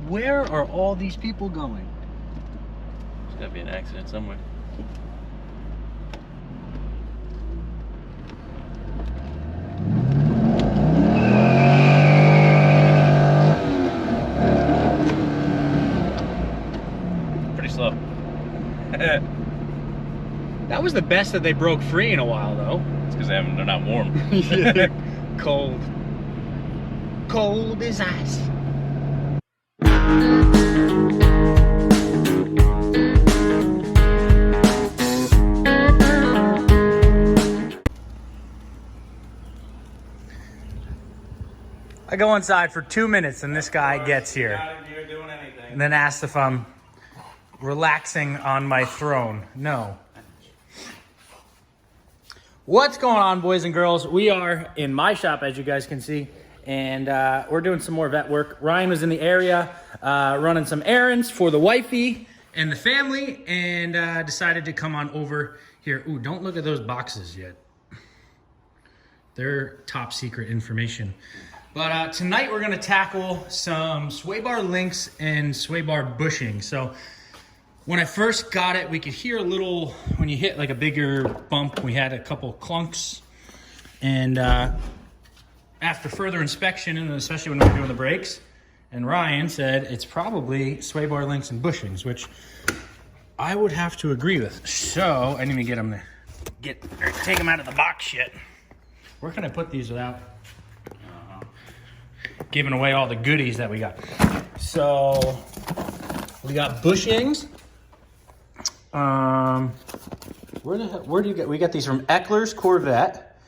Where are all these people going? There's gotta be an accident somewhere. Pretty slow. That was the best that they broke free in a while, though. It's because they're not warm. Yeah. Cold. Cold as ice. I go inside for 2 minutes and this guy gets here. And then asks if I'm relaxing on my throne. No. What's going on, boys and girls? We are in my shop, as you guys can see, and we're doing some more vet work. Ryan was in the area running some errands for the wifey and the family, and decided to come on over here. Ooh, don't look at those boxes yet. They're top secret information. But tonight we're gonna tackle some sway bar links and sway bar bushing. So when I first got it, we could hear a little, when you hit like a bigger bump, we had a couple clunks. And after further inspection, and especially when we were doing the brakes, and Ryan said it's probably sway bar links and bushings, which I would have to agree with. So I need to get them there, take them out of the box yet. Where can I put these without giving away all the goodies that we got? So we got bushings. Where do you get? We got these from Eckler's Corvette.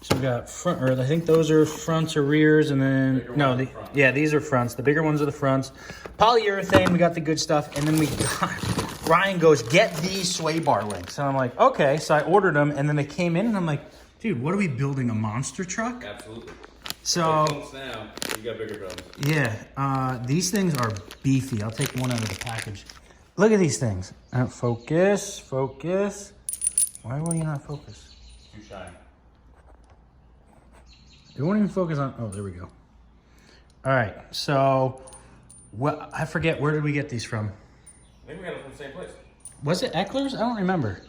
So we got front, or I think those are fronts or rears, and then no, yeah, these are fronts. The bigger ones are the fronts. Polyurethane, we got the good stuff, and then we got Ryan goes, get these sway bar links, and I'm like, okay. So I ordered them, and then they came in, and I'm like, dude, what are we building, a monster truck? Absolutely. So now, you got bigger problems. Yeah, these things are beefy. I'll take one out of the package. Look at these things. Focus. Why will you not focus? Too shiny. It won't even focus on, oh, there we go. All right, so, what? I forget, where did we get these from? I think we got them from the same place. Was it Eckler's? I don't remember.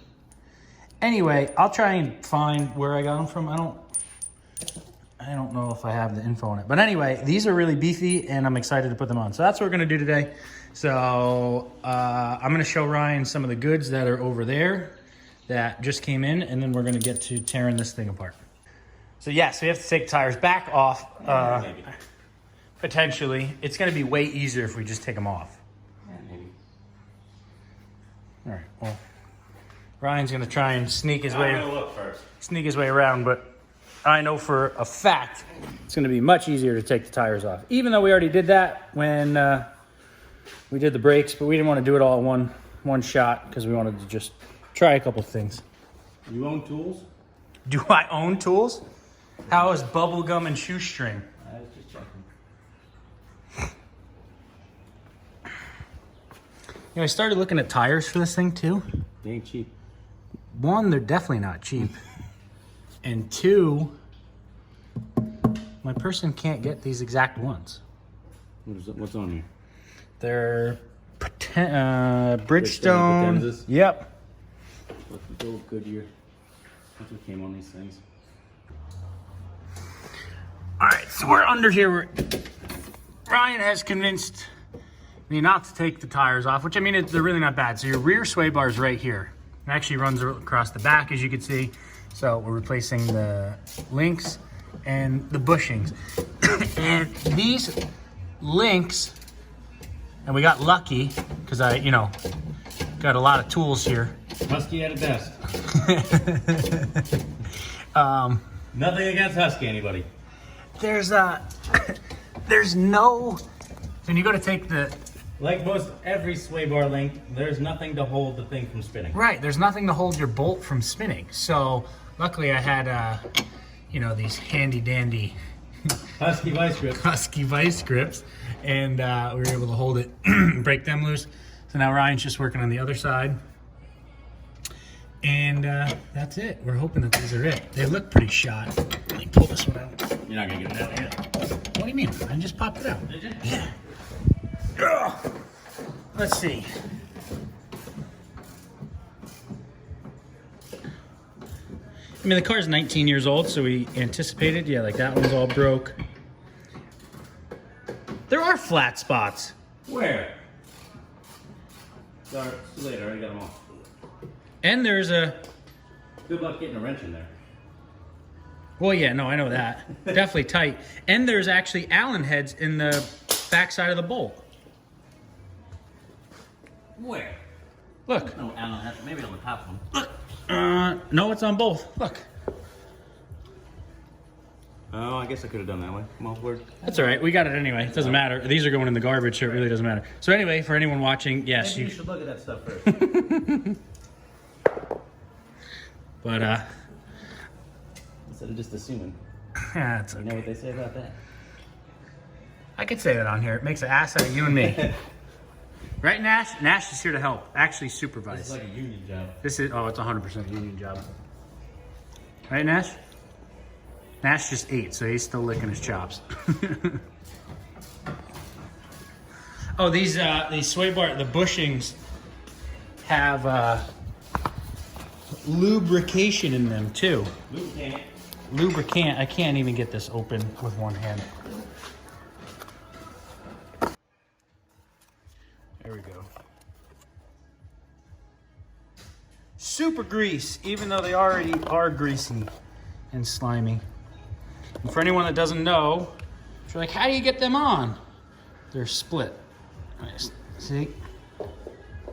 Anyway, I'll try and find where I got them from. I don't know if I have the info on it. But anyway, these are really beefy, and I'm excited to put them on. So that's what we're going to do today. So I'm going to show Ryan some of the goods that are over there that just came in, and then we're going to get to tearing this thing apart. So yes, we have to take tires back off. Potentially. It's going to be way easier if we just take them off. Yeah, maybe. All right, well, Ryan's going to try and sneak his way around, but I know for a fact it's going to be much easier to take the tires off. Even though we already did that when we did the brakes, but we didn't want to do it all in one shot because we wanted to just try a couple things. You own tools? Do I own tools? How is bubblegum and shoestring? I was just checking. You know, I started looking at tires for this thing too. They ain't cheap. One, they're definitely not cheap. And two, my person can't get these exact ones. What's on here? They're Bridgestone. Yep. What's the gold Goodyear? That's what came on these things. All right, so we're under here. Ryan has convinced me not to take the tires off, which I mean, they're really not bad. So your rear sway bar is right here. It actually runs across the back, as you can see. So we're replacing the links and the bushings. And these links, and we got lucky because I, got a lot of tools here. Husky at its best. Nothing against Husky, anybody. There's no, when you go to take the, like most every sway bar link, there's nothing to hold the thing from spinning. Right, there's nothing to hold your bolt from spinning. So luckily I had, these handy dandy Husky vice grips, and we were able to hold it, break them loose. So now Ryan's just working on the other side. And that's it. We're hoping that these are it. They look pretty shot. Let me pull this one out. You're not gonna get it out yet. What do you mean? I just popped it out. Did you? Yeah. Let's see. I mean, the car's 19 years old, so we anticipated. Yeah, like that one's all broke. There are flat spots. Where? Sorry, too late. I already got them all. And there's a... Good luck getting a wrench in there. Well, yeah, no, I know that. Definitely tight. And there's actually Allen heads in the backside of the bolt. Where? Look. No, Allen heads. Maybe on the top one. Look. No, it's on both. Look. Oh, I guess I could have done that way. Well, word. That's all right. We got it anyway. It doesn't matter. These are going in the garbage, so it really doesn't matter. So anyway, for anyone watching, yes, Maybe you should look at that stuff first. But Instead of just assuming. yeah, it's You okay. know what they say about that? I could say that on here. It makes an ass out of you and me. Right, Nash? Nash is here to help. Actually supervise. It's like a union job. This is, oh, it's 100% union job. Right, Nash? Nash just ate, so he's still licking his chops. Oh, these sway bar, the bushings have lubrication in them too. Lubricant. Lubricant. I can't even get this open with one hand. There we go. Super grease, even though they already are greasy and slimy. And for anyone that doesn't know, you're like, how do you get them on? They're split. Nice. See?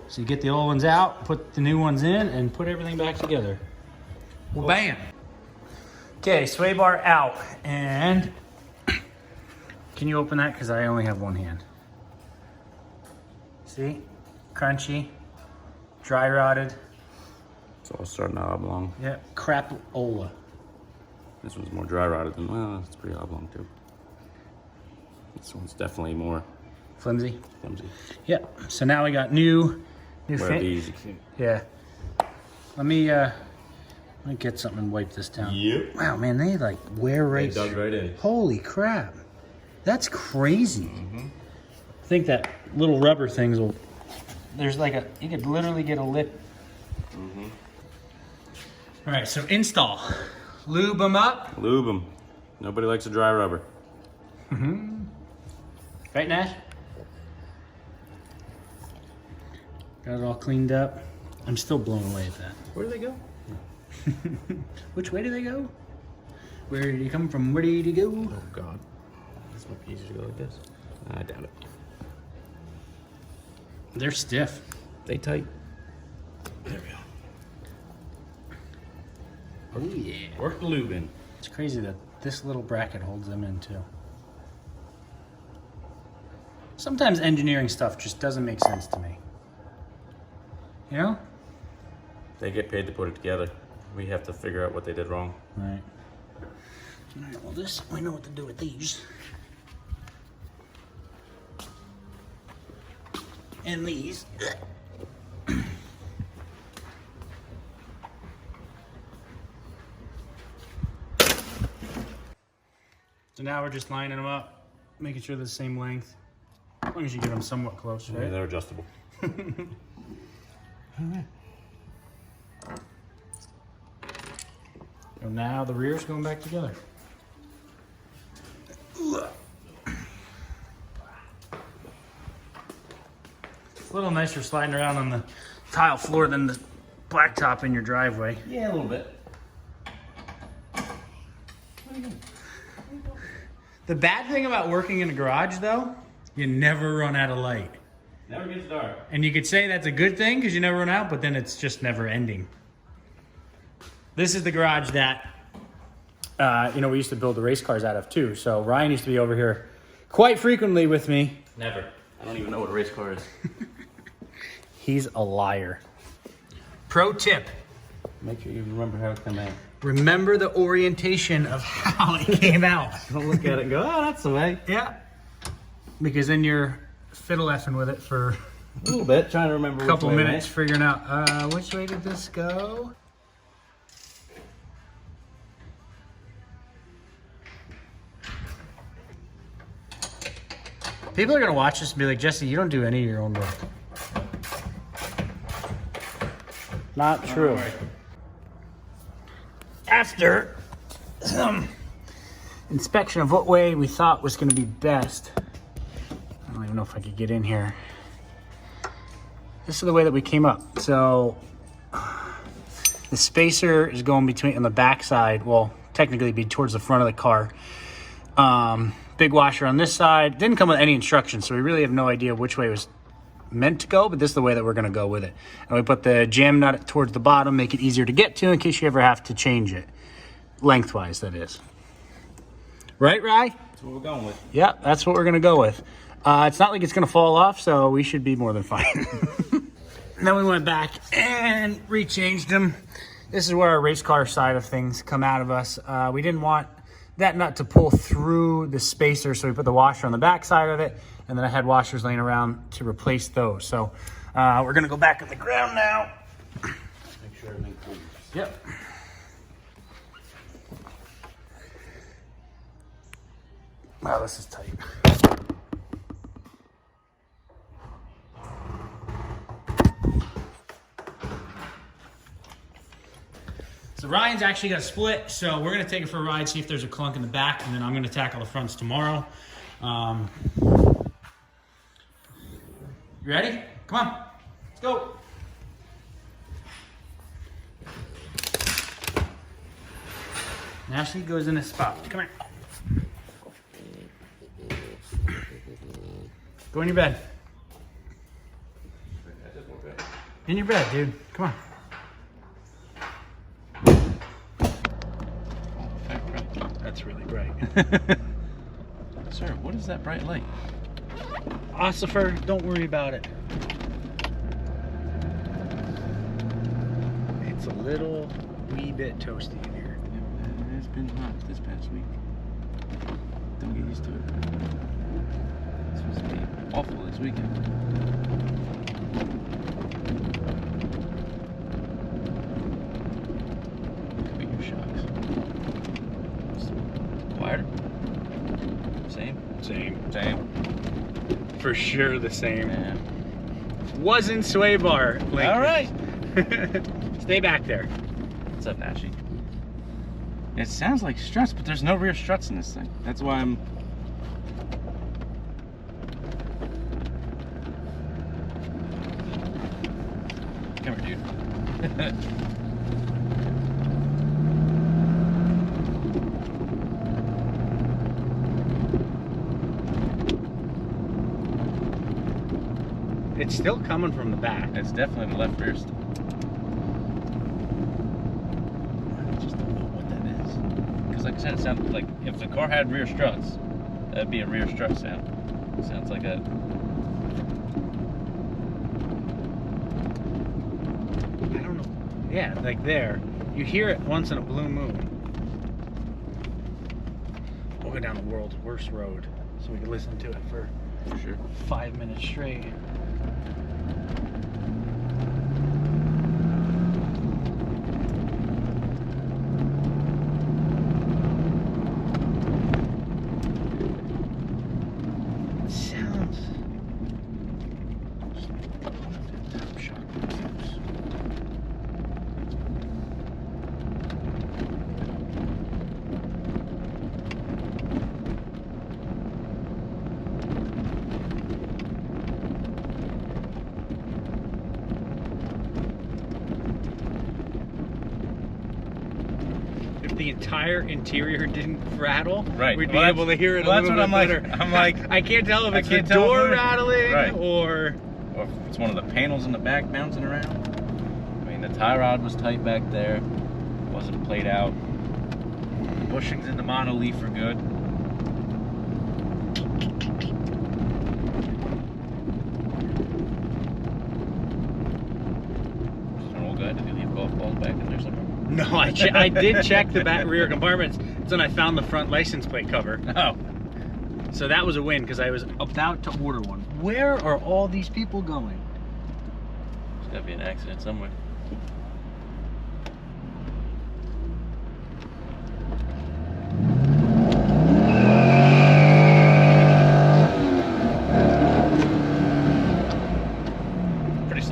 So you get the old ones out, put the new ones in, and put everything back together. Well, bam. Okay, sway bar out. And can you open that? Because I only have one hand. See? Crunchy. Dry rotted. It's all starting to oblong. Yeah, crapola. This one's more dry rotted than, well, it's pretty oblong too. This one's definitely more Flimsy. flimsy. Yeah. So now we got new Where fin. these, you can... Yeah. Let me get something and wipe this down. Yep. Wow, man, they like wear right. They dug right in. Holy crap. That's crazy. I think that little rubber things will. There's like a. You could literally get a lip. All right, so install. Lube them up. Lube them. Nobody likes a dry rubber. Right, Nash? Got it all cleaned up. I'm still blown away at that. Where do they go? Which way do they go? Where did he come from? Where did he go? Oh God. This might be easier to go like this. I doubt it. They're stiff. They tight. There we go. Oh yeah. Work the lube in. It's crazy that this little bracket holds them in too. Sometimes engineering stuff just doesn't make sense to me. You know? They get paid to put it together. We have to figure out what they did wrong. Right. Alright, well this, we know what to do with these. And these. So now we're just lining them up, making sure they're the same length. As long as you get them somewhat close, Yeah, right? they're adjustable. So now the rear's going back together. It's a little nicer sliding around on the tile floor than the blacktop in your driveway. Yeah, a little bit. The bad thing about working in a garage, though, you never run out of light. Never gets dark. And you could say that's a good thing because you never run out, but then it's just never ending. This is the garage that, we used to build the race cars out of too. So Ryan used to be over here quite frequently with me. Never. I don't even know what a race car is. He's a liar. Pro tip. Make sure you remember how it came out. Remember the orientation of how it came out. Don't look at it and go, oh, that's the way. Yeah. Because then you're fiddle effing with it for A little bit, trying to remember a couple which way it minutes, figuring out which way did this go? People are gonna watch this and be like, Jesse, you don't do any of your own work. Not true. Right. After some inspection of what way we thought was going to be best, I don't even know if I could get in here. This is the way that we came up. So the spacer is going between on the back side. Well, technically it'd be towards the front of the car. Big washer on this side. Didn't come with any instructions, so we really have no idea which way it was meant to go, but this is the way that we're going to go with it. And we put the jam nut towards the bottom, make it easier to get to in case you ever have to change it. Lengthwise, that is. Right, Rye? That's what we're going with. Yeah, that's what we're going to go with. It's not like it's going to fall off, so we should be more than fine. Then we went back and rechanged them. This is where our race car side of things come out of us. We didn't want that nut to pull through the spacer, so we put the washer on the back side of it, and then I had washers laying around to replace those. So we're gonna go back on the ground now. Make sure everything cools. Yep. Wow, this is tight. So Ryan's actually got a split, so we're gonna take it for a ride, see if there's a clunk in the back, and then I'm gonna tackle the fronts tomorrow. You ready? Come on, let's go. Ashley goes in a spot. Come here. Go in your bed. In your bed, dude. Come on. That's really bright. Sir, what is that bright light? Ossifer, don't worry about it. It's a little wee bit toasty in here. It's been hot this past week. Don't get used to it. It's supposed to be awful this weekend. Could be your shocks. Quieter? Same? Same. Same. For sure the same. Yeah. Wasn't sway bar. Lincoln. All right. Stay back there. What's up, Ashy? It sounds like struts, but there's no rear struts in this thing. That's why I'm... Come here, dude. It's still coming from the back. It's definitely the left rear. I just don't know what that is. Because like I said, it sounds like if the car had rear struts, that'd be a rear strut sound. It sounds like that. I don't know. Yeah, like there. You hear it once in a blue moon. We'll go down the world's worst road so we can listen to it for sure 5 minutes straight. The entire interior didn't rattle, right? We'd be able to hear it a little bit better. I'm like, I can't tell if it's the door rattling or if it's one of the panels in the back bouncing around. I mean, the tie rod was tight back there, wasn't played out. Bushings in the monoleaf are good. Is there an old guy? Did he leave golf balls back in there somewhere? No, I did check the back rear compartments. It's when I found the front license plate cover. Oh. So that was a win because I was about to order one. Where are all these people going? There's got to be an accident somewhere.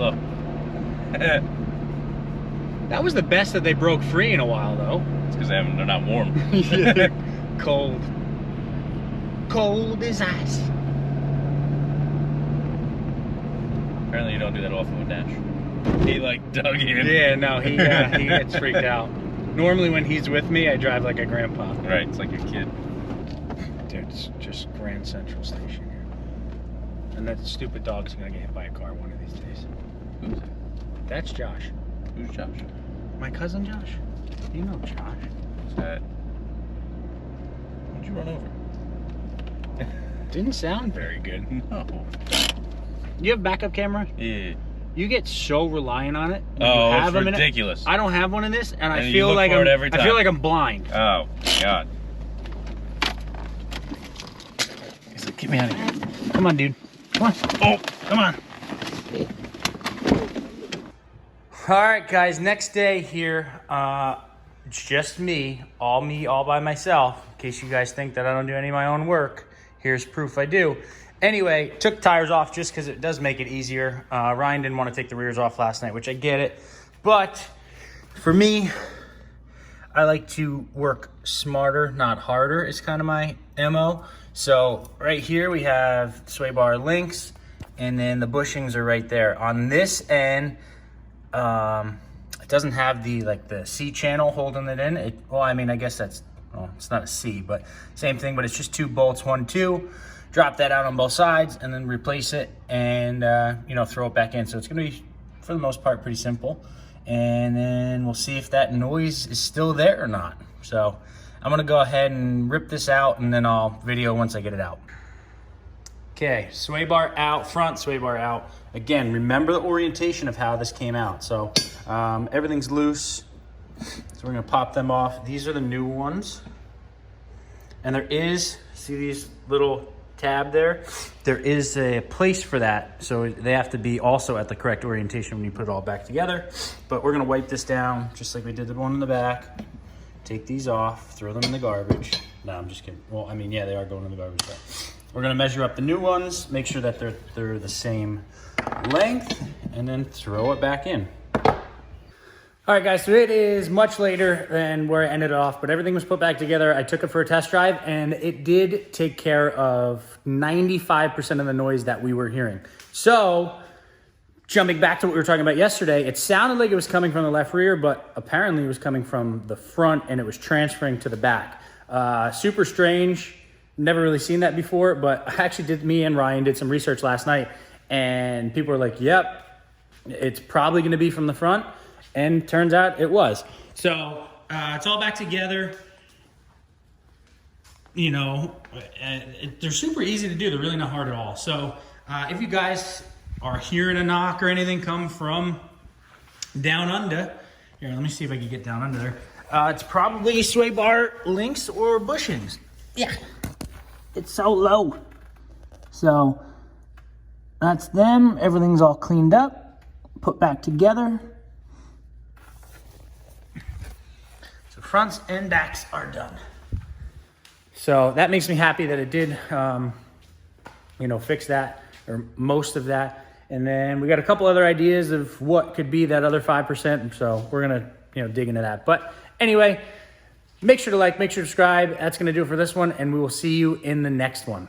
slow. That was the best that they broke free in a while, though. It's because they're not warm. Yeah. Cold. Cold as ice. Apparently you don't do that often with Dash. He like dug in. Yeah, no, he gets freaked out. Normally when he's with me, I drive like a grandpa. Right, it's like your kid. Dude, it's just Grand Central Station here. And that stupid dog's gonna get hit by a car one of these days. Who's that? That's Josh. Who's Josh? My cousin Josh. You know Josh. Who's that? What'd you run over? Didn't sound very good. No. You have backup camera? Yeah. You get so reliant on it. Oh, it's ridiculous. I don't have one in this, and I you feel look like for it every time. I feel like I'm blind. Oh, God. He's like, get me out of here. Come on, dude. Come on. Oh, come on. All right, guys. Next day here. It's just me all by myself. In case you guys think that I don't do any of my own work, here's proof I do. Anyway, took tires off just because it does make it easier. Ryan didn't want to take the rears off last night, which I get it. But for me, I like to work smarter, not harder. It's kind of my MO. So right here we have sway bar links, and then the bushings are right there. On this end, it doesn't have the C channel holding it in. Well, I mean, I guess that's, well, it's not a C, but same thing, but it's just 2 bolts, 1, 2. Drop that out on both sides and then replace it and, throw it back in. So it's gonna be, for the most part, pretty simple. And then we'll see if that noise is still there or not. So I'm gonna go ahead and rip this out and then I'll video once I get it out. Okay, sway bar out, front sway bar out. Again, remember the orientation of how this came out. So everything's loose. So we're gonna pop them off. These are the new ones. And there is, see these little tab there? There is a place for that. So they have to be also at the correct orientation when you put it all back together. But we're gonna wipe this down just like we did the one in the back. Take these off, throw them in the garbage. No, I'm just kidding. Well, I mean, yeah, they are going in the garbage. But we're gonna measure up the new ones, make sure that they're the same length, and then throw it back in. All right, guys, so it is much later than where I ended off, but everything was put back together. I took it for a test drive, and it did take care of 95% of the noise that we were hearing. So, jumping back to what we were talking about yesterday, it sounded like it was coming from the left rear, but apparently it was coming from the front, and it was transferring to the back. Super strange. Never really seen that before, but I actually me and Ryan did some research last night, and people were like, yep, it's probably going to be from the front. And turns out it was. So it's all back together. They're super easy to do. They're really not hard at all. So if you guys are hearing a knock or anything come from down under, here, let me see if I can get down under there. It's probably sway bar links or bushings. Yeah, it's so low. So that's them. Everything's all cleaned up, put back together. Fronts and backs are done. So that makes me happy that it did, fix that, or most of that. And then we got a couple other ideas of what could be that other 5%. So we're gonna, dig into that. But anyway, make sure to like, make sure to subscribe. That's gonna do it for this one, and we will see you in the next one.